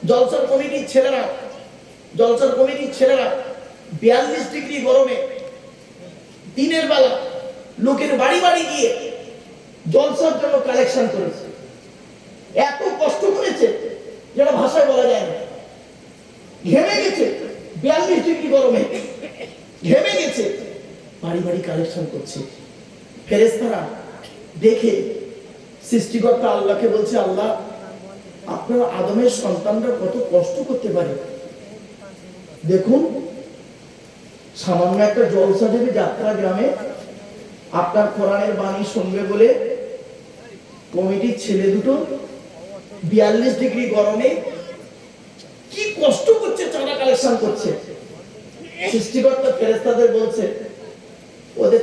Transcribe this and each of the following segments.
জলসার কমিটির ছেলেরা 42 ডিগ্রি গরমে দিনের বেলা লোকের বাড়ি বাড়ি গিয়ে জলসার জন্য কালেকশন করেছে। এত কষ্ট করেছে যেটা ভাষায় বলা যায় না। ঘেমে গেছে, 42 ডিগ্রি গরমে ঘেমে গেছে, বাড়ি বাড়ি কালেকশন করছে। ফেরেশতারা দেখে সৃষ্টিকর্তা আল্লাহকে বলছে, আল্লাহ, আপনার আদমের সন্তানরা কত কষ্ট করতে পারে, দেখুন সামান্য একটা জলসা দেবে যাত্রা গ্রামে, আপনার কোরআনের বাণী শুনবে বলে কমিটির ছেলে দুটো 42 ডিগ্রি গরমে কি কষ্ট করছে, চাঁদা কালেকশন করছে। সৃষ্টিকর্তা ফেরেশতাদের বলছে, ওদের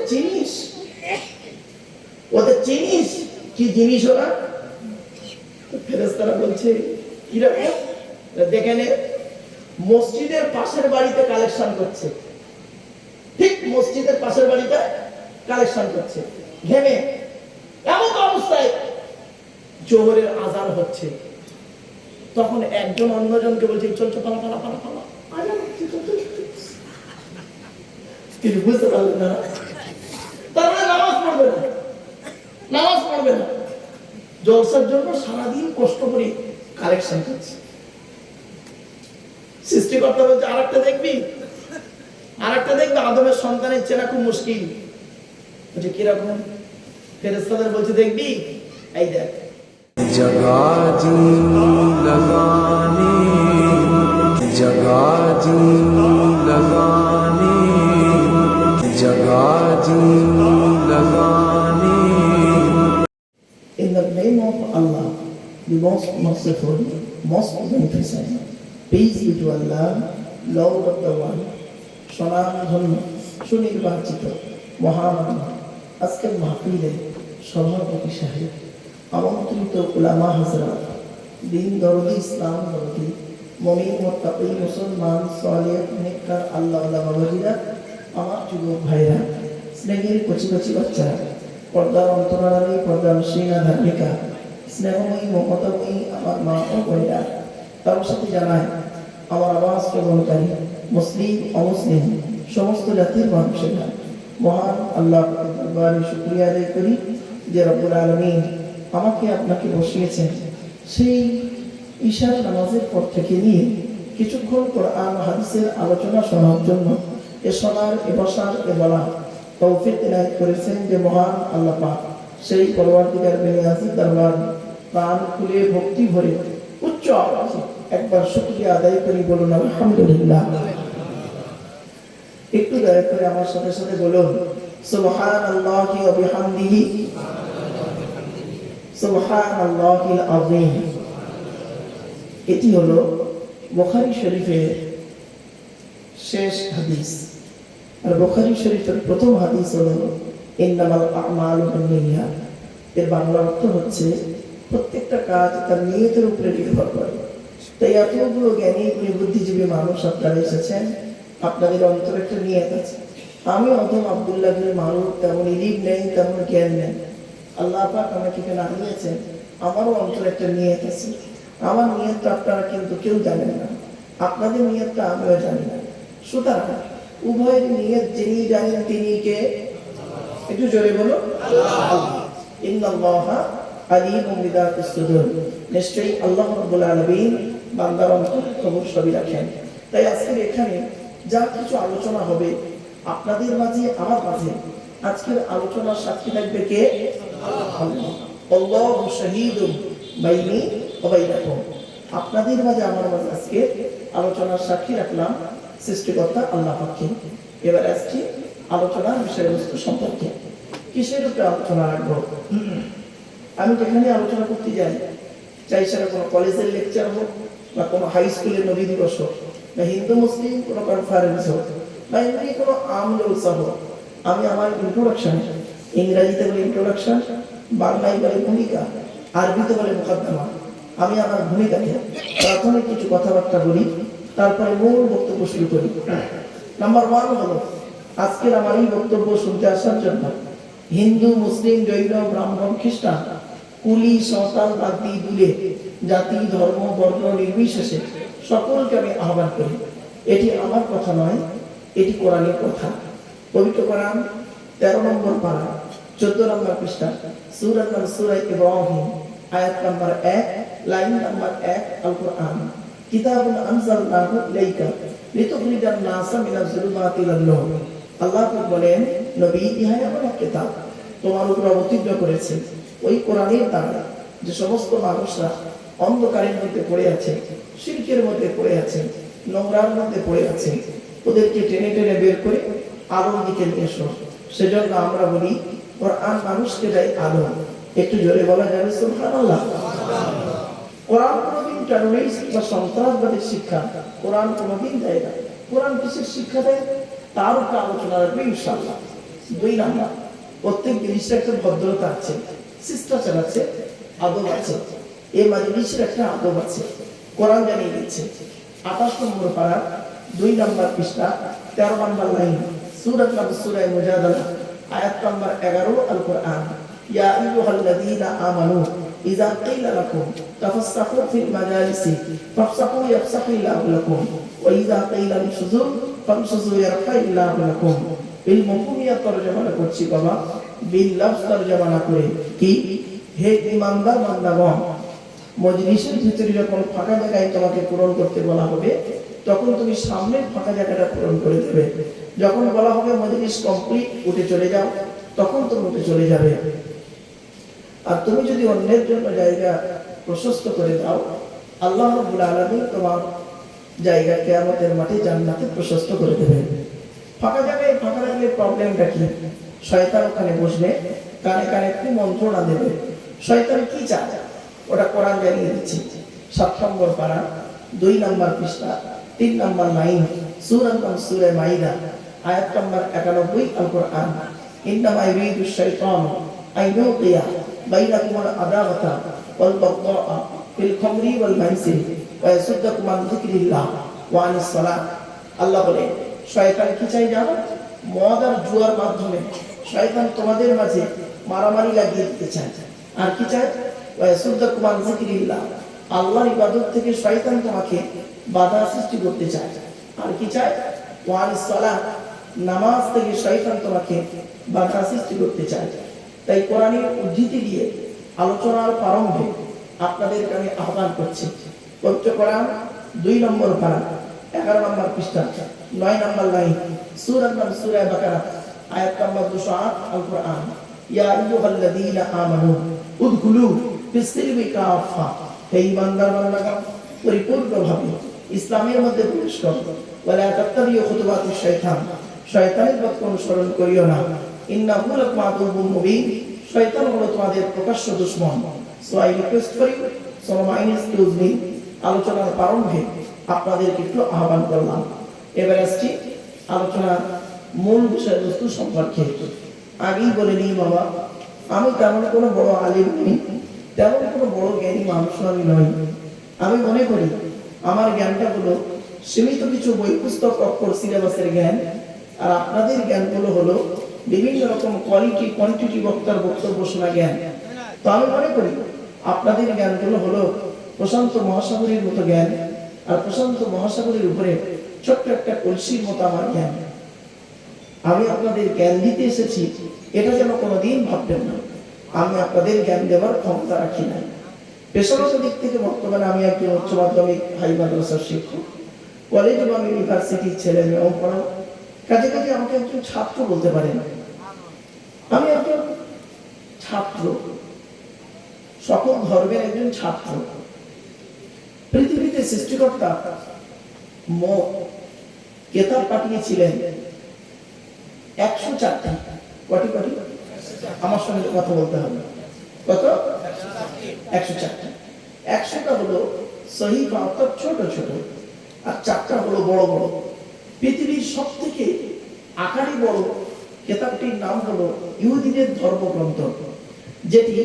চিনিস কি জিনিস ওরা? ফেরেশতারা বলছে, কিরকম? দেখে নে, মসজিদের পাশের বাড়িতে কালেকশন করছে, ঠিক মসজিদের পাশের বাড়িতে কালেকশন করছে ঘেমে। এমন অবস্থায় জোহরের আজান হচ্ছে, তখন একজন অন্যজনকে বলছে, চল চল পালা পালা পালা পালা, আজান হচ্ছে, চল চল। তিনি বুঝতে পারলেন না, তারপরে নামাজ পড়বে না, জলসার জন্য সারাদিন কষ্ট করে কালেকশন করছে। সৃষ্টিকর্তা বলছে, আরেকটা দেখবি? আদমের সন্তানের চেনা খুব মুশকিল। বলছে, কিরকম? ফেরেশতাদের বলছে, দেখবি, এই দেখ। जगाजी लगाने जगाजी लगाने जगाजी लगाने। In the name of Allah, the most merciful, most beneficent, peace be to Allah, Lord of the world. স্বনামধন্য সুনির্বাচিত মহামান্য আজকের মাহফিলে সভাপতি সাহেব, আমন্ত্রিত উলামা হযরত, দিন দরদি, ইসলাম দরদি, মুমিন মুত্তাকি মুসলমান সালেহ নেককার আল্লাহওয়ালা বাবাজিরা, আমার যুবক ভাইরা, স্নেহের কচি কচি বাচ্চারা, পর্দার অন্তরালী, পর্দার সিনা ধার্মিকা, স্নেহময়ী মমতাময়ী আমার মা ও বোনেরা, তার সাথে জানায় আমার আওয়াজ শ্রবণকারী মুসলিম অমুসলিম সমস্ত জাতির মানুষেরা, মহান আল্লাহর দরবারে শুকরিয়া আদায় করি যে রব্বুল আলামিন আমাকে আপনাকে বসিয়েছেন সেই ঈশার নামাজের পর থেকে নিয়ে কিছুক্ষণ কোরআন হাদিসের আলোচনা শোনার জন্য এ শোনার, এ বসার, এ বলা তৌফিক ইনায়েত করেছেন যে মহান আল্লাহ পাক। সেই পরওয়ারদিগার বেনিয়াজের দরবার প্রাণ খুলে ভক্তি ভরে উচ্চ আওয়াজে একবার শুকরিয়া আদায় করি, বলুন আলহামদুলিল্লাহ। একটু দয়া করে আমার সাথে সাথে বলুন সুবহানাল্লাহি ওয়া বিহামদিহি সুবহানাল্লাহিল আযীম। এটি হলো বুখারী শরীফের শেষ হাদিস। আর বুখারী শরীফের প্রথম হাদিস হলো ইন্নামাল আমালু বিন্নিয়াত। এর বাংলা অর্থ হচ্ছে প্রত্যেকটা কাজ তার নিয়তের উপরে নির্ভর করে। তাই এতগুলো জ্ঞানী বুদ্ধিজীবী মানুষ আপনারা এসেছেন, আপনাদের অন্তরে একটা নিয়ত আছে। আমি অথম আব্দুল্লাহ বিন মারুফ, তেমন ইলিম নেই, তেমন জ্ঞান নেই, আল্লাহ পাক আমাকে এখানে আনিয়েছেন, আমারও অন্তরে একটা নিয়ত আছে। আমার নিয়তটা আপনারা কিন্তু কেউ জানেন না, আপনাদের নিয়তটা আমিও জানি না। সুতরাং উভয়ের নিয়ত যিনি জানেন তিনি কে? একটু জোরে বলো, আল্লাহ। ইন্নাল্লাহা আলিমুম বিযাতিস সুদূর। নিশ্চয়ই আল্লাহ রাব্বুল আলামিন বান্দার অন্তর খবর সবই রাখেন। তাই আজকে এখানে যা কিছু আলোচনা হবে আপনাদের মাঝে, আমার মাঝে, আজকের আলোচনার সাক্ষী থাকবে কে? আল্লাহ। আল্লাহু শাহীদুম বাইনি ওয়া বাইনাকুম। আপনাদের মাঝে, আমার মাঝে আজকে আলোচনার সাক্ষী রাখলাম সৃষ্টিকর্তা আল্লাহ পাককে। এবার আসছি আলোচনার বিষয়বস্তু সম্পর্কে। কিসের উপরে আলোচনা রাখবো? আমি যেখানে আলোচনা করতে যাই, চাই সেটা কোনো কলেজের লেকচার হোক, বা কোনো হাই স্কুলের নবী দিবস হোক, বা হিন্দু মুসলিম কোনো কনফারেন্স হোক, বা এমনি কোনো আম জলসা হোক, আমি আমার ইন্ট্রোডাকশন, ইংরেজিতে বলে ইন্ট্রোডাকশন, বাংলায় বলে ভূমিকা, আরবিতে বলে মুকদ্দমা, আমি আমার ভূমিকাকে প্রাথমিক কিছু কথাবার্তা বলি, তারপরে মূল বক্তব্য শুরু করি। নাম্বার 1 হলো আজকের আমার এই বক্তব্য শুনতে আসার জন্য হিন্দু, মুসলিম, জৈন, ব্রাহ্মণ, খ্রিস্টান কুলি সন্তান বাদি দূরে জাতি ধর্ম বর্ণ নির্বিশেষে সকলকে আমি আহ্বান করি। এটি আমার কথা নয়, এটি কোরআনের কথা। পবিত্র কোরআন 13 নম্বর পারা 14 নম্বর পৃষ্ঠা সূরা সূরা ইব্রাহিম আয়াত নম্বর 1 লাইন নম্বর 1 আল কোরআন কিতাবুন আনজালনাহু ইলাইকা লিতুখরিজান নাসা মিনাজ যুলুমাতি ইলান নূর। আল্লাহ বলেন, নবী, ইহা এমন এক কিতাব তোমার উপর অবতীর্ণ করেছে ওই কোরআনের দ্বারা যে সমস্ত মানুষরা অন্ধকারের মধ্যে পড়ে আছে, শিরকের মধ্যে পড়ে আছে, নোংরার মধ্যে পড়ে আছে, ওদেরকে টেনে টেনে বের করে আলোর দিকে নিয়ে এসো। সেজন্য আমরা বলি কোরআন মানুষকে দেয় আলো। একটু জোরে বলা যাবে সুবহানাল্লাহ। কোরআন কোনোদিন টেররিস্ট বা সন্ত্রাসবাদের শিক্ষা কোরআন কোনোদিন দেয় না। কোরআন কিসের শিক্ষা দেয় তার উপর আলোচনা রাখবে ইনশাআল্লাহ। 2 নাম্বার, প্রত্যেক জিনিসের একটা ভদ্রতা আছে, শিষ্টাচার আছে, আদব আছে। এই মাজলিসের একটা আদব আছে, কোরআন জানিয়ে দিচ্ছে। 28 নম্বর পারা 2 নম্বর পৃষ্ঠা 13 নম্বর লাইন সূরা মুজাদালা আয়াত নম্বর 11 আল কোরআন ইয়া আইয়ুহাল্লাযীনা আমানু ইযা কিলা লাকুম তাফাসসাহু ফিল মাজালিসি ফাফসাহু ইয়াফসাহিল্লাহু লাকুম ওয়া ইযা কিলা ইনশুযু ফামশুযু ইয়ারফাইল্লাহু লাকুম। বিল মফহুমিয়া তরজমা করছি বাবা, বিল লফজ তরজমা না করে। কি? হে ঈমানদার বান্দাগণ, মজলিসের ভিতরে যখন ফাঁকা জায়গায় তোমাকে পূরণ করতে বলা হবে তখন তুমি সামনের ফাঁকা জায়গাটা পূরণ করে দেবে। যখন বলা হবে মজলিস কমপ্লিট, উঠে চলে যাও, তখন তুমি উঠে চলে যাবে। আর তুমি যদি অন্যের জন্য জায়গা প্রশস্ত করে দাও, আল্লাহ রাব্বুল আলামিন তোমার জায়গা কিয়ামতের মাঠে জান্নাতে প্রশস্ত করে দেবেন। ফাঁকা জায়গায় ফাঁকা রাখলে প্রবলেমটা কি? শয়তান ওখানে বসবে, কানে কানে কি মন্ত্রণা দেবে। শয়তান কি চায় ওটা কোরআন জানিয়ে দিচ্ছে। 7 নম্বর পারা 2 নম্বর পৃষ্ঠা 3 নম্বর লাইন সূরা মাইদা আয়াত নম্বর 91 আল কোরআন ইন্নামা ইউরিদু শাইতানু আন ইউকিয়া বাইনাকুমুল আদাওয়াতা ওয়াল বাগদাআ ফিল খামরি ওয়াল মাইসির ওয়া ইয়াসুদ্দাকুম আন যিকরিল্লাহ ওয়া আনিস সালাত। আল্লাহ বলে, শয়তান কি চায় জানো? মদ আর জুয়ার মাধ্যমে শয়তান তোমাদের মাঝে মারামারি লাগিয়ে দিতে চায়। আর কি চায়? ওয়া ইয়াসুদ্দাকুম আন যিকরিল্লাহ, আল্লাহর ইবাদত থেকে শয়তান তোমাকে বাধা সৃষ্টি করতে চায়। আর কি চায়? ওয়া আনিস সালাত, নামাজ থেকে শয়তান তোমাকে বাধা সৃষ্টি করতে চায়। তাই কোরআনের উদ্ধৃতি দিয়ে আলোচনার প্রারম্ভে আপনাদেরকে আমি আহ্বান করছি। পবিত্র কোরআন 2 নম্বর পারা 11 নম্বর পৃষ্ঠা 9 নম্বর লাইন সূরা বাকারা আয়াত নম্বর 208 আল কোরআন ইয়া আইয়ুহাল্লাযীনা আমানু উদখুলু ফিস-সিলমি কাফা। হে ঈমানদার বান্দাগণ, পরিপূর্ণভাবে ইসলামের মধ্যে প্রবেশ করো। ওয়ালা তাত্তাবিউ খুতুওয়াতিশ শাইতান, শয়তানের পথ অনুসরণ করিও না। ইন্নাহু লাকুম আদুউম মুবিন, শয়তান হলো তোমাদের প্রকাশ্য দুশমন। So I request for you, so my excuse me, আলোচনার প্রারম্ভে আপনাদেরকে একটু আহ্বান করলাম। এবার আসছি আলোচনার মূল বিষয়বস্তু সম্পর্কে। আগেই বলে নিই বাবা, আমি তেমন কোনো বড় আলিম নই, তেমন কোনো বড় জ্ঞানী মানুষ আমি নই। আমি মনে করি আমার জ্ঞানটা হলো সীমিত কিছু বই পুস্তক অক্ষর সিলেবাসের জ্ঞান, আর আপনাদের জ্ঞানগুলো হলো বিভিন্ন রকম কোয়ালিটি কোয়ান্টিটি বক্তার বক্তব্য শোনা জ্ঞান। তো আমি মনে করি আপনাদের জ্ঞানগুলো হলো প্রশান্ত মহাসাগরের মতো জ্ঞান, আর প্রশান্ত মহাসাগরের উপরে ছোট্ট একটা কলসির মতো আমার জ্ঞান। আমি আপনাদের জ্ঞান দিতে এসেছি, এটা যেন কোনোদিন ভাববেন না আমি আপনাদের জ্ঞান দেওয়ার ক্ষমতা রাখি না। পেশাগত দিক থেকে বর্তমানে আমি একজন উচ্চ মাধ্যমিক হাই মাদ্রাসার শিক্ষক, কলেজ এবং ইউনিভার্সিটির ছেলে মেয়েও পড়াও। কাজে কাজে আমাকে একজন ছাত্র বলতে পারেন। আমি একজন ছাত্র, সকল ধর্মের একজন ছাত্র। পৃথিবীতে সৃষ্টিকর্তা কেতাব পাঠিয়েছিলেন 104টি। কটি? আমার সঙ্গে কথা বলতে হবে। কত? 104টি। 100টা হলো সহিফা, অর্থাৎ ছোট ছোট, আর 4টা হলো বড় বড়। পৃথিবীর সব থেকে আকারে বড় কেতাবটির নাম হলো ইহুদিদের ধর্মগ্রন্থ, যেটি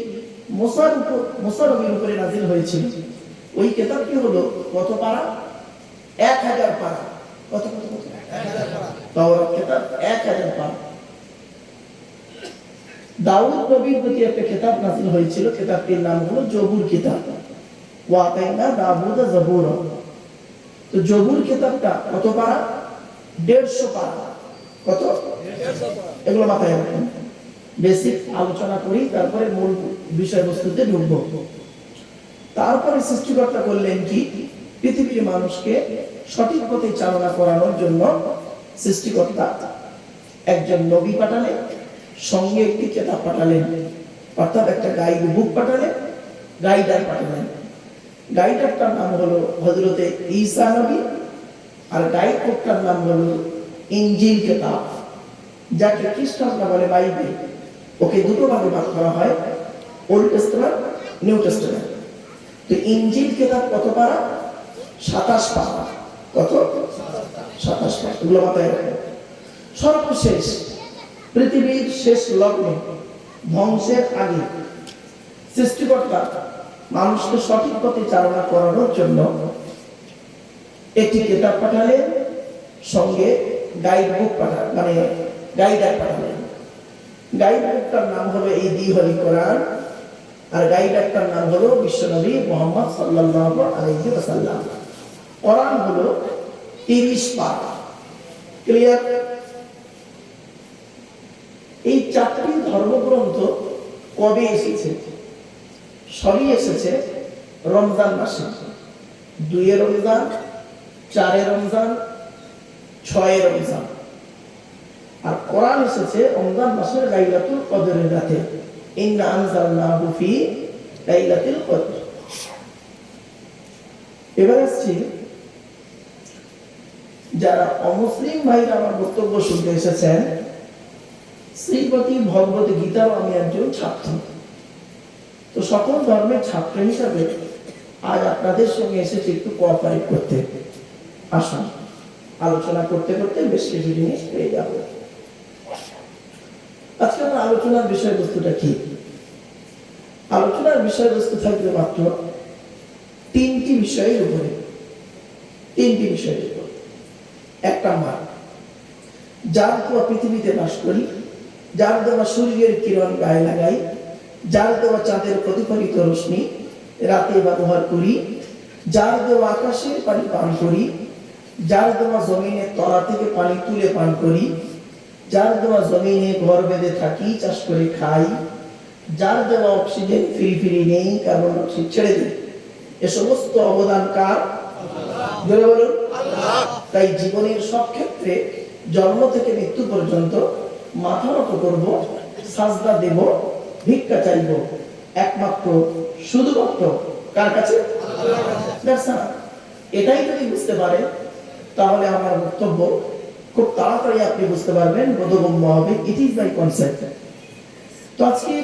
মুসা নবীর উপরে নাযিল হয়েছিল। ওই কেতাবটি হলো কত পারা? 1000 পারা। কত? 1000 পারা। তাওরাত কেতাব 1000 পারা। দাউদ নবীর প্রতি একটা কিতাব নাযিল হয়েছিল, কিতাবটির নাম হলো জবুর কিতাব। ওয়া আতাইনা দাউদা জাবুরা। তো জবুর কিতাবটা কত পারা? 150 পারা। কত? 150 পারা। এগুলো মাথায় রাখবেন, বেসিক আলোচনা করি, তারপরে মূল বিষয়বস্তুতে ঢুকবো। তারপরে সৃষ্টিকর্তা করলেন কি? পৃথিবীর মানুষকে সঠিক পথে চালনা করানোর জন্য সৃষ্টিকর্তা একজন নবী পাঠালেন, সঙ্গে একটি কিতাব পাঠালেন, অর্থাৎ একটা গাইড বুক পাঠালেন, গাইডার পাঠালেন। গাইডারটার নাম হলো হযরতে ঈসা নবী, আর গাইড বুকটার নাম হলো ইনজিল কিতাব, যাকে খ্রিস্টানরা বলে বাইবেল। ওকে দুটো ভাগে ভাগ করা হয়, ওল্ড টেস্টামেন্ট, নিউ টেস্টামেন্ট। তো ইনজিল কিতাব কত পারা? 27 পারা। কত? 27 পারা। এগুলো মাথায় রাখবেন। সর্বশেষ পৃথিবীর শেষ লগ্নে, ধ্বংসের আগে, সৃষ্টিকর্তা মানুষকে সঠিক পথে চালনা করানোর জন্য একটি কিতাব পাঠালেন, সঙ্গে গাইড বুক পাঠালেন, মানে গাইডার পাঠালেন। গাইড বুকটার নাম হলো এই দ্বিহরি কোরআন, আর গাইডারটার নাম হলো বিশ্বনবী মুহাম্মদ সাল্লাল্লাহু আলাইহি ওয়াসাল্লাম। কোরআন হলো 30 পারা। ক্লিয়ার? এই 4টি ধর্মগ্রন্থ কবে এসেছে? সবই এসেছে রমজান মাসে। 2 রমজান, 4 রমজান, 6 রমজান। আর কোরআন এসেছে রমজান মাসের লাইলাতুল কদরের রাতে। ইন্না আনজালনাহু ফি লাইলাতুল কদর। এবার আসছি, যারা অমুসলিম ভাইরা আমার বক্তব্য শুনতে এসেছেন, শ্রীমতী ভগবত গীতার আমি একজন ছাত্র। তো সকল ধর্মের ছাত্র হিসাবে আজ আপনাদের সঙ্গে এসেছি একটু কোঅপারেট করতে। আসুন, আলোচনা করতে করতে বেশ কিছু জিনিস পেয়ে যাব। আজকে আমার আলোচনার বিষয়বস্তুটা কি? আলোচনার বিষয়বস্তু থাকবে মাত্র 3টি বিষয়ের উপরে। 3টি বিষয়ের উপর। 1 নাম্বার, যার দেওয়া পৃথিবীতে বাস করি, যার দেওয়া সূর্যের কিরণ গায়ে লাগাই, যার দেওয়া চাঁদের প্রতিফলিত রশ্মি রাতে ব্যবহার করি, যার দেওয়া আকাশের পানি পান করি, যার দেওয়া জমিনের তলা থেকে পানি তুলে পান করি, যার দেওয়া জমিনে ঘর বেঁধে থাকি, চাষ করে খাই, যার দেওয়া অক্সিজেন ফিরি নেই, কার্বন ডাই অক্সাইড ছেড়ে দিই, এ সমস্ত অবদান কার? জোরে বলুন আল্লাহ। তাই জীবনের সব ক্ষেত্রে, জন্ম থেকে মৃত্যু পর্যন্ত মাথা নত করব, সাজদা দেব, ভিক্ষা চাইব একমাত্র শুধুমাত্র কার কাছে? আল্লাহর কাছে। এটাই যদি বুঝতে পারেন, তাহলে আমার বক্তব্য খুব তাড়াতাড়ি আপনি বুঝতে পারবেন, বোধগম্য হবে। It is my concept. তো আজকে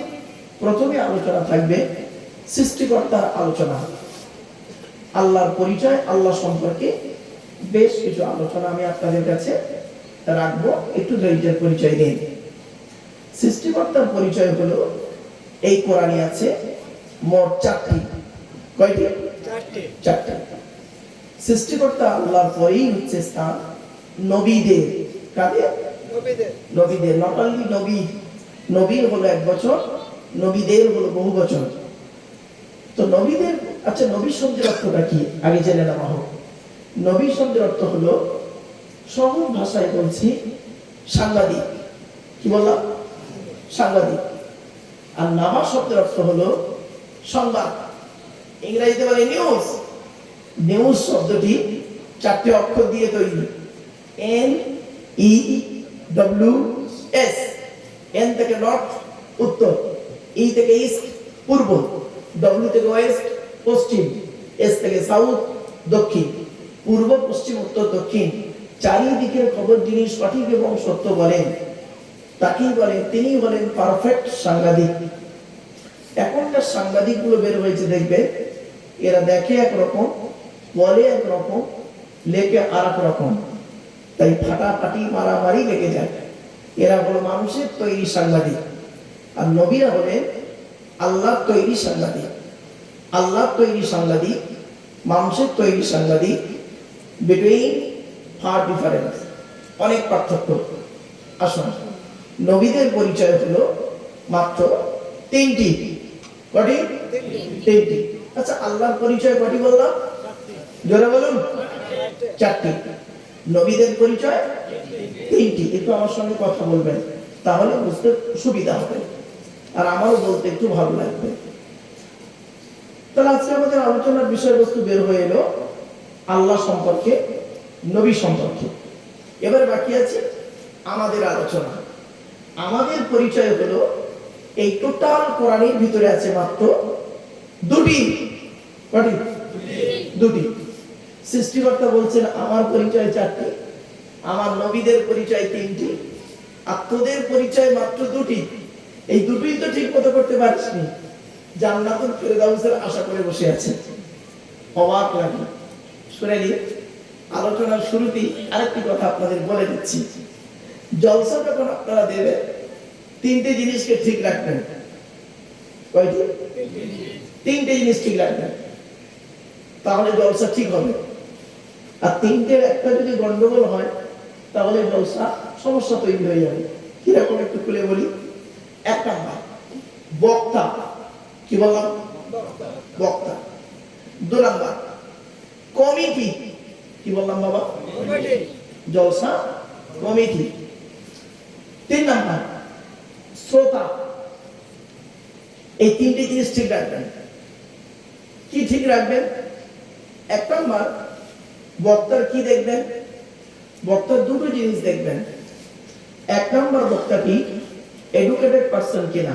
প্রথমে আলোচনা থাকবে সৃষ্টিকর্তার আলোচনা, আল্লাহর পরিচয়, আল্লাহ সম্পর্কে বেশ কিছু আলোচনা আমি আপনাদের কাছে রাখবো। একটু ধৈর্যের পরিচয় দিন। সৃষ্টিকর্তার পরিচয় হলো, এই কোরআনে আছে মোট 4টি। কয়টি? 4টি। সৃষ্টিকর্তা আল্লাহর পরেই হচ্ছে স্থান নবীদের। কাদের? নবীদের। নট অনলি নবী, নবীর হলো 1 বছর, নবীদের হলো বহু বছর। তো নবীদের, আচ্ছা নবী শব্দের অর্থটা কি আগে জেনে নেওয়া হোক। নবী শব্দের অর্থ হলো, সহজ ভাষায় বলছি, সাংবাদিক। কি বললাম? সাংবাদিক। আর নাবা শব্দের অর্থ হলো সংবাদ, ইংরেজিতে বলে নিউজ। নিউজ শব্দটি 4টি অক্ষর দিয়ে তৈরি। NEWS। N থেকে নর্থ উত্তর, E থেকে ইস্ট পূর্ব, W থেকে ওয়েস্ট পশ্চিম, S থেকে সাউথ দক্ষিণ। পূর্ব, পশ্চিম, উত্তর, দক্ষিণ চারিদিকের খবর যিনি সঠিক এবং সত্য বলেন, তাকেই বলেন, তিনি বলেন পারফেক্ট সাংবাদিক। এখনকার সাংবাদিকগুলো বের হয়েছে, দেখবে এরা দেখে একরকম, বলে একরকম, লেখে আর এক রকম। তাই ফাটাফাটি মারামারি লেগে যায়। এরা হলো মানুষের তৈরি সাংবাদিক, আর নবীরা হলেন আল্লাহর তৈরি সাংবাদিক। আল্লাহর তৈরি সাংবাদিক, মানুষের তৈরি সাংবাদিক, বিটুইন ফার ডিফারেন্স, অনেক পার্থক্য। আসুন, নবীদের পরিচয় হলো মাত্র তিনটি। কটি? তিনটি। আচ্ছা, আল্লাহর পরিচয় কটি বললাম? জোরে বলুন। চারটি। নবীদের পরিচয় তিনটি। একটু আমার সঙ্গে কথা বলবেন, তাহলে বুঝতে সুবিধা হবে আর আমারও বলতে একটু ভালো লাগবে। তাহলে আজকে আমাদের আলোচনার বিষয়বস্তু বের হয়ে এলো আল্লাহ সম্পর্কে, নবী সম্পর্কে। এবার বাকি আছে আমাদের আলোচনা। আমাদের পরিচয় হলো এই টোটাল কোরআনের ভিতরে আছে মাত্র দুটি। কটি? দুটি। সৃষ্টিকর্তা বলছেন আমার পরিচয় চারটি, আমার নবীদের পরিচয় তিনটি, আর তোদের পরিচয় মাত্র দুটি। এই দুটোই তো ঠিক মতো করতে পারিসনি, জান্নাতুল ফেরদাউসের আশা করে বসে আছে। অবাক লাগে। শুনে নিন, আলোচনার শুরুতেই আরেকটি কথা আপনাদের বলে দিচ্ছি। জলসা যখন আপনারা দেবেন, তিনটে জিনিসকে ঠিক রাখবেন। কয়টি? তিনটে জিনিস ঠিক রাখবেন, তাহলে জলসা ঠিক হবে। আর তিনটের একটা যদি গন্ডগোল হয়, তাহলে জলসা সমস্যা তৈরি হয়ে যাবে। কিরকম একটু খুলে বলি। এক নাম্বার, বক্তা। কি বললাম? বক্তা। দু নাম্বার, কমিটি। কি বললাম বাবা? জলসা কমিটি। তিন নাম্বার, শ্রোতা। এই তিনটি জিনিস ঠিক রাখবেন। কি ঠিক রাখবেন? এক নাম্বার, বক্তার কি দেখবেন? বক্তার দুটো জিনিস দেখবেন। এক নাম্বার, বক্তাটি এডুকেটেড পারসন কিনা,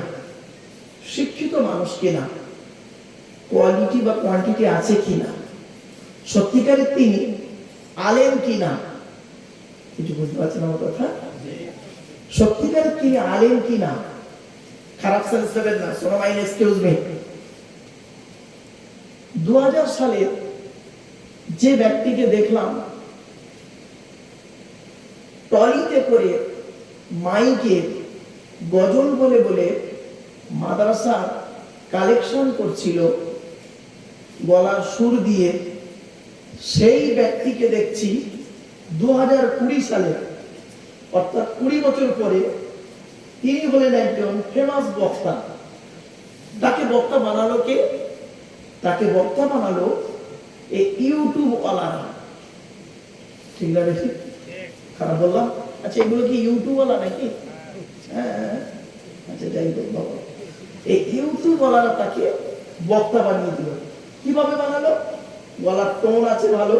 শিক্ষিত মানুষ কিনা, কোয়ালিটি বা কোয়ান্টিটি আছে কিনা, সত্যিকারের তিনি আলেম কিনা। কিছু বুঝতে পারছেন আমার কথা? সত্যিকারের তিনি আলেম কিনা। খারাপ সেন্স দেবেন না, সোনা মাইন এক্সকিউজ মি। 2000 সালে যে ব্যক্তিকে দেখলাম ট্রলিতে করে মাইকে গজল বলে বলে মাদ্রাসা কালেকশন করছিল গলার সুর দিয়ে, সেই ব্যক্তিকে দেখছি 2020 সালে, অর্থাৎ 20 বছর পরে তিনি হলেন একজন ফেমাস বক্তা। তাকে বক্তা বানালো কে? তাকে বক্তা বানালো এই ইউটিউব ওয়ালারা। ঠিক না বেশি? খারাপ বললাম? আচ্ছা, এগুলো কি ইউটিউব ওয়ালা নাকি? হ্যাঁ, আচ্ছা যাই হোক বাবা, এই ইউটিউব ওয়ালারা তাকে বক্তা বানিয়ে দিল। কিভাবে বানালো? গলার টোন আছে ভালো,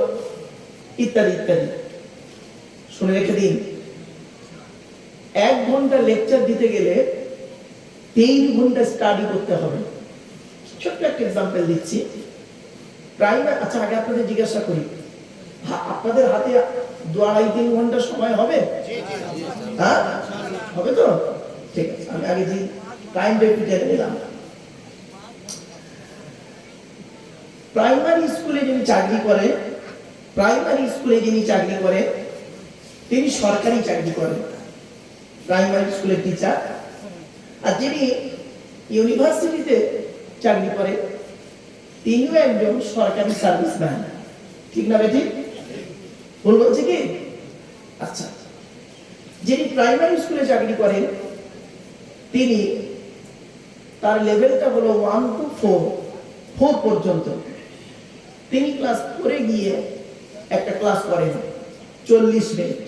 ইত্যাদি ইত্যাদি। শুনে রেখে দিন, 1 ঘন্টা লেকচার দিতে গেলে 3 ঘন্টা স্টাডি করতে হবে। ছোট্ট একটা এক্সাম্পল দিচ্ছি। প্রাইমারি, আচ্ছা আগে আপনাদের জিজ্ঞাসা করি, আপনাদের হাতে 2-2.5-3 ঘন্টা সময় হবে? হ্যাঁ, হবে তো? ঠিক আছে, আমি আগে যে টাইমটা একটু জেনে নিলাম। প্রাইমারি স্কুলে যিনি চাকরি করেন, প্রাইমারি স্কুলে যিনি চাকরি করেন তিনি সরকারি চাকরি করেন, প্রাইমারি স্কুলের টিচার। আর যিনি ইউনিভার্সিটিতে চাকরি করেন তিনিও একজন সরকারি সার্ভিসম্যান। ঠিক না বেটি? ভুল বলছে কি? আচ্ছা, যিনি প্রাইমারি স্কুলে চাকরি করেন তিনি, তার লেভেলটা হলো 1 to 4 পর্যন্ত। তিনি ক্লাস 4-এ গিয়ে একটা ক্লাস করেন 40 মিনিট।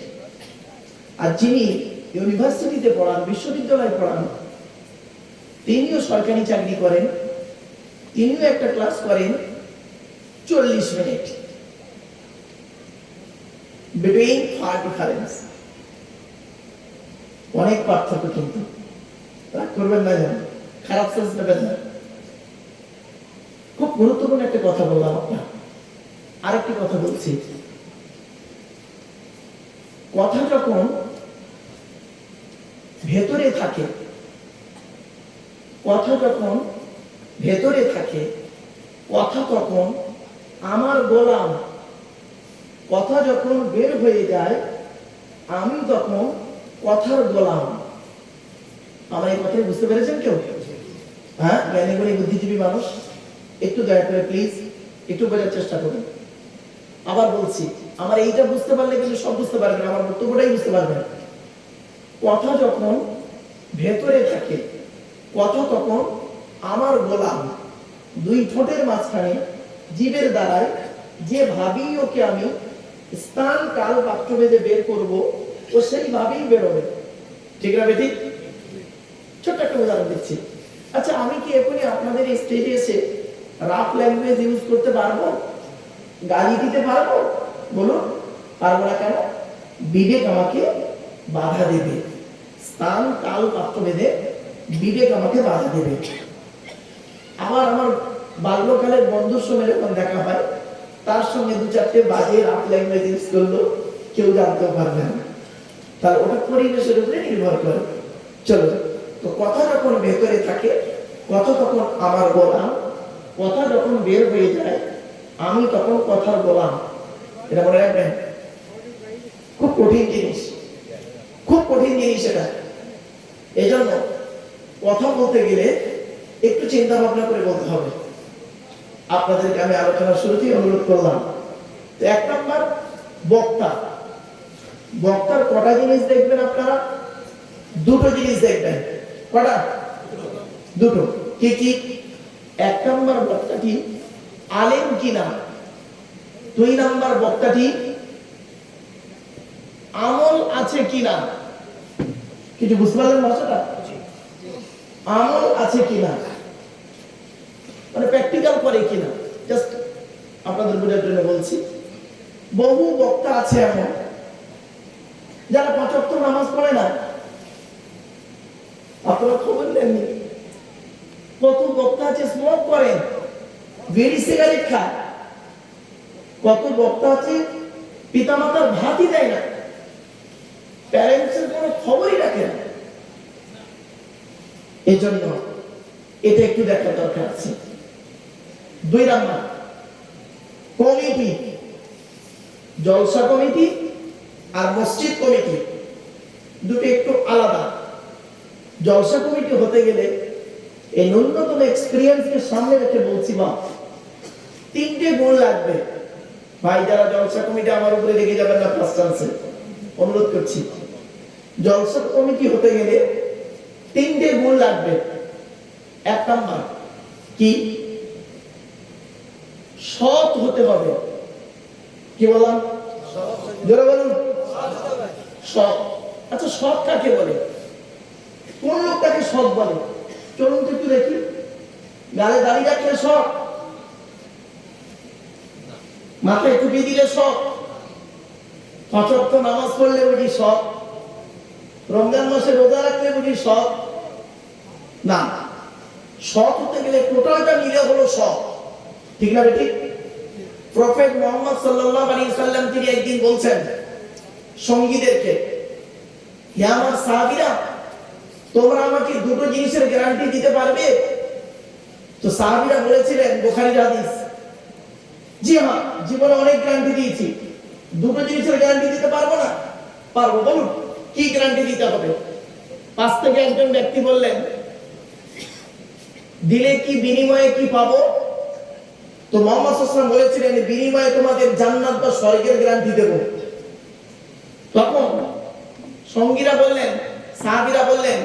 আর যিনি ইউনিভার্সিটিতে পড়ান, বিশ্ববিদ্যালয়ে পড়ান, তিনিও সরকারি চাকরি করেন, তিনিও একটা ক্লাস করেন 40 মিনিট। বিটুইন ফার ডিফারেন্স, অনেক পার্থক্য। কিন্তু রাগ করবেন না, যেন খারাপ সেন্স নেবেন না। খুব গুরুত্বপূর্ণ একটা কথা বললাম আপনার। আরেকটি কথা বলছি, কথা যখন ভেতরে থাকে, কথা যখন ভেতরে থাকে, কথা তখন আমার গোলাম। কথা যখন বের হয়ে যায়, আমি তখন কথার গোলাম। আমার এই কথাই বুঝতে পেরেছেন কেউ? হ্যাঁ, জ্ঞানী গুণী বুদ্ধিজীবী মানুষ, একটু দয়া করে প্লিজ একটু বোঝার চেষ্টা করুন। আবার বলছি, আমার এইটা বুঝতে পারলে কিন্তু সব বুঝতে পারবেন, আমার বক্তব্যটাই বুঝতে পারবেন। কথা যখন ভেতরে থাকে, কথা তখন আমার গোলাম, দুই ঠোঁটের মাঝখানে জীবের দ্বারায় যে ভাবেই ওকে আমি স্থান কাল পাত্র বেঁধে বের করব, ও সেইভাবেই বেরোবে। ঠিক না বেঠিক? ছোট্ট একটা উদাহরণ দিচ্ছি। আচ্ছা, আমি কি এখনই আপনাদের এই স্টেজে এসে রাফ ল্যাঙ্গুয়েজ ইউজ করতে পারবো? গালি দিতে পারবো? বলুন, পারবো না কেন? বিবেক আমাকে বাধা দেবে। স্থান কাল পাত্র বেঁধে বিবেক আমাকে বাধা দেবে। আবার আমার বাল্যকালের বন্ধুর সঙ্গে যখন দেখা হয়, তার সঙ্গে দু চারটে বাজে রাফ ল্যাঙ্গুয়েজ ইউজ করলো, কেউ জানতেও পারবে না। তাহলে ওটা পরিবেশের উপরে নির্ভর করে। চলো, তো কথা যখন ভেতরে থাকে, কথা তখন আমার গোলাম, কথা যখন বের হয়ে যায় আমি তখন কথার গোলাম। এটা মনে রাখবেন, খুব কঠিন জিনিস, খুব কঠিন জিনিস এটা। এই জন্য কথা বলতে গেলে একটু চিন্তা ভাবনা করে বলতে হবে। আপনাদেরকে আমি আলোচনার শুরুতেই অনুরোধ করলাম। তো 1 নম্বর, বক্তা। বক্তার কটা জিনিস দেখবেন আপনারা? দুটো জিনিস দেখবেন। কটা? দুটো। কি কি? 1 নম্বর, বক্তাটি আলেম কিনা। 2 নম্বর, বক্তাটি আমল আছে কিনা। কিছু বুঝতে পারলেন ভাষাটা? আমল আছে কিনা, মানে প্র্যাকটিক্যাল করে কিনা। জাস্ট আপনাদের বোঝার জন্য বলছি। বহু বক্তা আছে এমন যারা 5 ওয়াক্ত নামাজ পড়ে না। আপনারা খবর নেননি? কত বক্তা আছে স্মোক করে, বিড়ি সিগারেট খায়। কত বক্তা আছে পিতামাতার ভাতই দেয় না, প্যারেন্টসের কোনো খবরই রাখে না। এই জন্য এটা একটু দেখার দরকার আছে। 2 নম্বর, কমিটি। জলসা কমিটি আর মসজিদ কমিটি দুটো একটু আলাদা। জলসা কমিটি হতে গেলে এই ন্যূনতম এক্সপিরিয়েন্সকে সামনে রেখে বলছি, বা 3টে গুণ লাগবে। ভাই, যারা জলসা কমিটি আমার উপরে রেগে যাবেন না, ফার্স্ট চান্সে অনুরোধ করছি। জলসা কমিটি হতে গেলে 3টে গুণ লাগবে। 1 নম্বর কি? সৎ হতে হবে। কি বললাম? জোরে বলুন। সৎ। আচ্ছা, সৎ কাকে বলে? কোন লোকটাকে সৎ বলে? চলুন তো একটু দেখি। গালে দাড়ি রাখলে সৎ, মাথায় টুপি দিলে সৎ, 5 ওয়াক্ত নামাজ পড়লে বুঝি সৎ, রমজান মাসে রোজা রাখলে বুঝি সৎ? না, সৎ হতে গেলে টোটালটা মিলে হলো সৎ। ঠিক না বেঠিক? প্রফেট মুহাম্মদ সাল্লাল্লাহু আলাইহি সাল্লাম তিনি একদিন বলছেন সঙ্গীদেরকে, হে আমার সাহাবীরা, তোমরা আমাকে দুটো জিনিসের গ্যারান্টি দিতে পারবে? তো সাহাবীরা বলেছিলেন, বুখারীর হাদিস, জি হ্যাঁ, জীবনে অনেক গ্যারান্টি দিয়েছি, দুটো জিনিসের গ্যারান্টি দিতে পারবো না? পারবো। বলুন, কি গ্যারান্টি দিতে হবে? পাশ থেকে একজন ব্যক্তি বললেন, দিলে কি বিনিময়ে কি পাবো? তো মুহাম্মদ সাল্লাল্লাহু আলাইহি ওয়াসাল্লাম বলেছিলেন, বিনিময়ে তোমাদের জান্নাত বা স্বর্গের গ্যারান্টি দেব। তখন সঙ্গীরা বললেন, সাহাবীরা বললেন,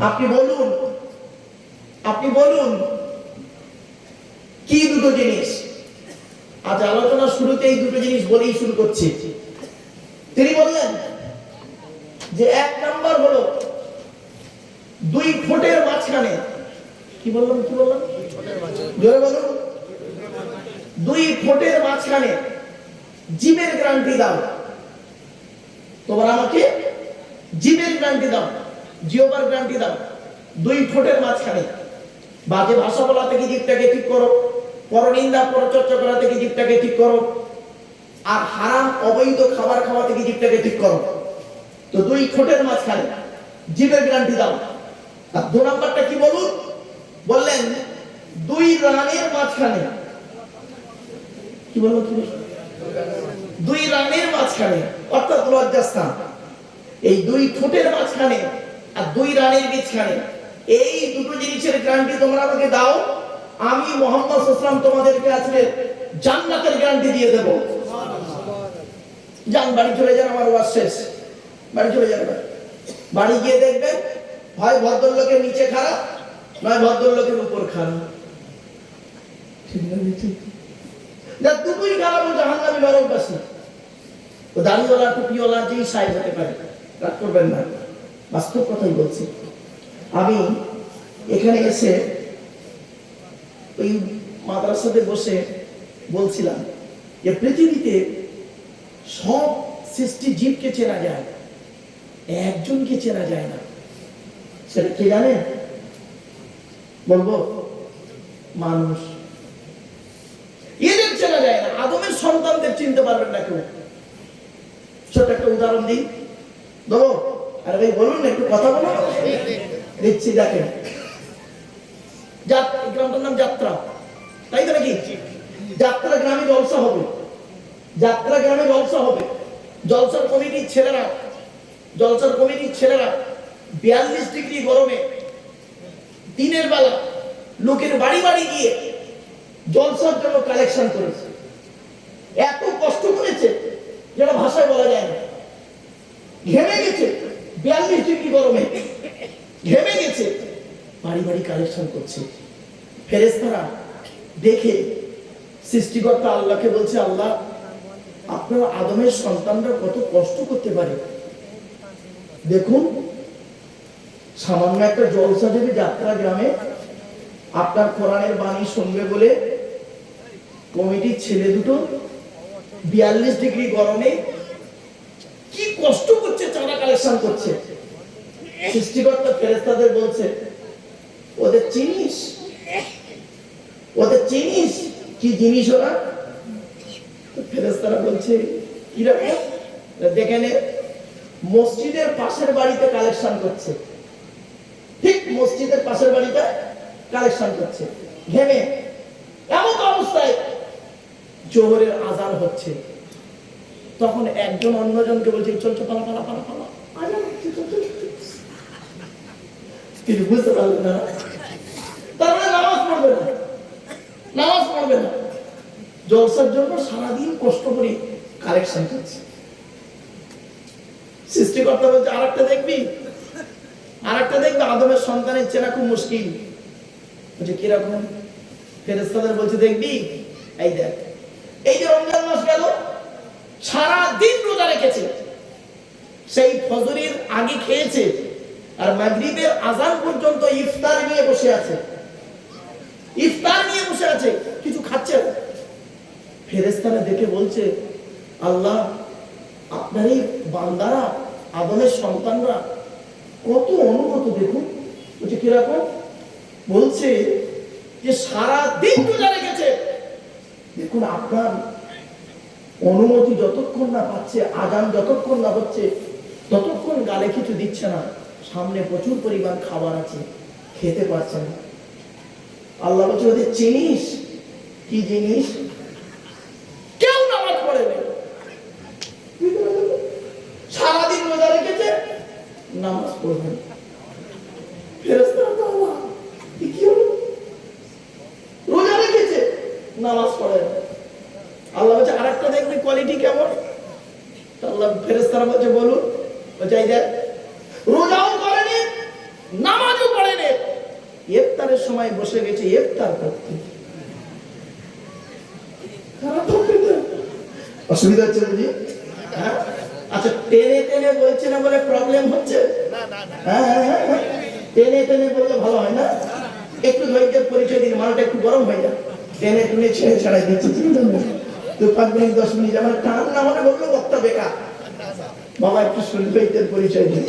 আপনি বলুন, আপনি বলুন কি দুটো জিনিস? আজ আলোচনা শুরুতে এই দুটো জিনিস বলেই শুরু করছি। তিনি বললেন যে 1 নম্বর হলো 2 ঠোঁটের মাঝখানে। কি বললাম? কি বললাম? জোরে বলুন। 2 ঠোঁটের মাঝখানে জিভের গ্যারান্টি দাও। তোমরা আমাকে জিভের গ্যারান্টি দাও, জিহ্বার গ্যারান্টি দাও। 2 ঠোঁটের মাঝখানে বাজে ভাষা বলা থেকে জিভটাকে ঠিক করো, পরনিন্দা পরচর্চা করা থেকে জিভটাকে ঠিক করো, আর হারাম অবৈধ খাবার খাওয়া থেকে জিভটাকে ঠিক করো। তো 2 ঠোঁটের মাঝখানে জিভের গ্যারান্টি দাও। আর 2 নাম্বারটা কি বলুন? বললেন 2 রানের মাঝখানে। কি বলবো? কি 2 রানের মাঝখানে, অর্থাৎ লজ্জাস্থান। এই 2 ঠোঁটের মাঝখানে আর 2 রানের মাঝখানে এই দুটো জিনিসের গ্যারান্টি তোমরা আমাকে দাও, আমি মুহাম্মদ সাল্লাল্লাহু আলাইহি ওয়াসাল্লাম তোমাদেরকে আজকে জান্নাতের গ্যারান্টি দিয়ে দেব। যান, বাড়ি চলে যান, আমার ওয়াজ শেষ। বাড়ি চলে যান। বাড়ি গিয়ে দেখবেন হয় ভদ্রলোকের নিচে খারাপ, নয় ভদ্রলোকের উপর খারাপ। ঠিক না? ঠিক না, দুটোই খারাপ। ও জাহান্নামী নরকবাসী। ও দাড়িওয়ালা টুপিওয়ালা যেই সাহেব হতে পারে, রাগ করবেন না, বাস্তব কথাই বলছি। আমি এখানে এসে ওই মাদ্রাসাতে বসে বলছিলাম যে পৃথিবীতে সব সৃষ্টি জীবকে চেনা যায়, একজনকে চেনা যায় না। সেটা কে জানেন? বলবো, মানুষ। এদের চেনা যায় না। আদমের সন্তানদের চিনতে পারবেন না কেউ। ছোট একটা উদাহরণ দিই, দেবো? আরে ভাই বলুন না, একটু কথা বলুন। দিচ্ছি, দেখেন। গ্রামটার নাম যাত্রা, তাই তো নাকি? যাত্রা গ্রামে জলসা হবে, যাত্রা গ্রামে জলসা হবে। জলসার কমিটির ছেলেরা 42 ডিগ্রি গরমে দিনের বেলা লোকের বাড়ি বাড়ি গিয়ে জলসার জন্য কালেকশন করেছে। এত কষ্ট করেছে যেটা ভাষায় বলা যায় না। ঘেমে গেছে, 42 ডিগ্রি গরমে ঘেমে গেছে, বাড়ি বাড়ি কালেকশন করছে। ফেরেশতারা দেখে সৃষ্টিকর্তা আল্লাহকে বলছে, আল্লাহ, আপনার আদমের সন্তানরা কত কষ্ট করতে পারে, দেখুন। সামান্য একটা জলসা দেবে যাত্রা গ্রামে, আপনার কোরআনের বাণী শুনবে বলে কমিটির ছেলে দুটো 42 ডিগ্রি গরমে কি কষ্ট করছে, চাঁদা কালেকশন করছে। সৃষ্টিকর্তা ফেরেশতাদের বলছে, ওদের চিনিস? কি জিনিস ওরা? ফেরেশতারা বলছে, কিরকম? দেখে নে, মসজিদের পাশের বাড়িতে কালেকশন করছে। ঠিক মসজিদের পাশের বাড়িতে কালেকশন করছে, ঘেমে। এমন অবস্থায় জোহরের আজান হচ্ছে। তখন একজন অন্যজনকে বলছে, চলছে, পালা পালা পালা পালা, আজান হচ্ছে, কিছু বুঝতে পারলেন না? তারপরে নামাজ পড়বে না। জলসার জন্য সারাদিন কষ্ট করে কালেকশন করছে। সৃষ্টিকর্তা বলছে, আরেকটা দেখবি? আদমের সন্তানের চেনা খুব মুশকিল। বলছে, কিরকম? ফেরেশতাদের বলছে, দেখবি? এই দেখ, এই যে রমজান মাস গেল, সারাদিন রোজা রেখেছে, সেই ফজরের আগে খেয়েছে, আর মাগরিবের আজান পর্যন্ত ইফতার নিয়ে বসে আছে, কিছু খাচ্ছে না। ফেরেশতারা দেখে বলছে, আল্লাহ, আপনার এই বান্দারা, আদমের সন্তানরা কত অনুগত, দেখুন। বলছে, কিরকম? বলছে যে সারাদিন রোজা রেখেছে, দেখুন, আপনার অনুমতি যতক্ষণ না পাচ্ছে, আজান যতক্ষণ না হচ্ছে, ততক্ষণ গালে কিছু দিচ্ছে না। সামনে প্রচুর পরিমাণ খাবার আছে, খেতে পারছে না। আল্লাহ বলছে, ওদের চিনিস? কি জিনিস? কেউ নামাজ পড়ে নেই, সারাদিন রোজা রেখেছে, নামাজ পড়বে না। ফেরেশতারা তো আল্লাহ, কি হলো? রোজা রেখেছে, নামাজ পড়ে না। আল্লাহ বলছে, আরেকটা দেখবি কোয়ালিটি কেমন? আল্লাহ ফেরেশতারা বলছে, বলুন। বলছে, এই দেখ, রোজাও করেনি, নামাজও পড়েনি, ইফতারের সময় বসে গেছে ইফতার করতে। অসুবিধা হচ্ছে বুঝি? হ্যাঁ, আচ্ছা, টেনে বলছে না বলে প্রবলেম হচ্ছে? হ্যাঁ, টেনে বললে ভালো হয় না? একটু ধৈর্যের পরিচয় দিন, মালটা একটু গরম হয়ে যায়। টেনে ছেড়ে ছাড়াই দিচ্ছে, তো 5 মিনিট 10 মিনিট আমার টান না হলে বললো বক্তা বেকার। বাবা, একটু ধৈর্যের পরিচয় দিন।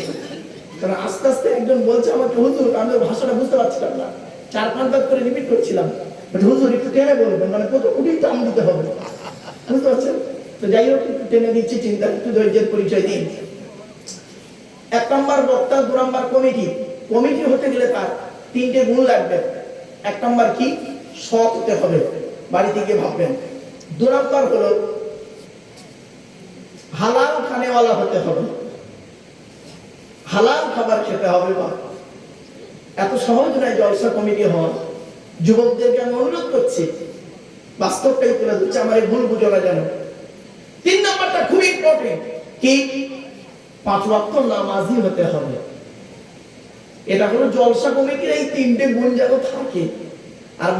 কারণ আস্তে আস্তে একজন বলছে আমাকে, হুজুর, আমি ভাষাটা বুঝতে পারছিলাম না, 4-5 বার করে রিপিট করছিলাম। হুজুর, একটু টেনে বলবেন, মানে কত কোটি টান দিতে হবে, বুঝতে পারছেন? তো যাই হোক, একটু টেনে দিচ্ছি, চিন্তা, একটু ধৈর্যের পরিচয় দিন। 1 নম্বর বক্তা, 2 নম্বর কমিটি হতে গেলে তার 3টে গুণ লাগবে। 1 নম্বর কি? সৎ হতে হবে, বাড়িতে গিয়ে ভাববেন। 2 নম্বর হলো হালাল খানেওয়ালা হতে হবে, হালাল খাবার খেতে হবে। বা এত সহজ নয় জলসা কমিটি হওয়া। যুবকদেরকে আমি অনুরোধ করছি, বাস্তবটাই তুলে দিচ্ছে, আমার এই ভুল বুঝো না যেন। 3 নম্বরটা খুব ইম্পর্টেন্ট, কি? 5 ওয়াক্ত নামাজি হতে হবে। এটা হলো জলসা কমিটির এই তিনটে গুণ যেন থাকে। আর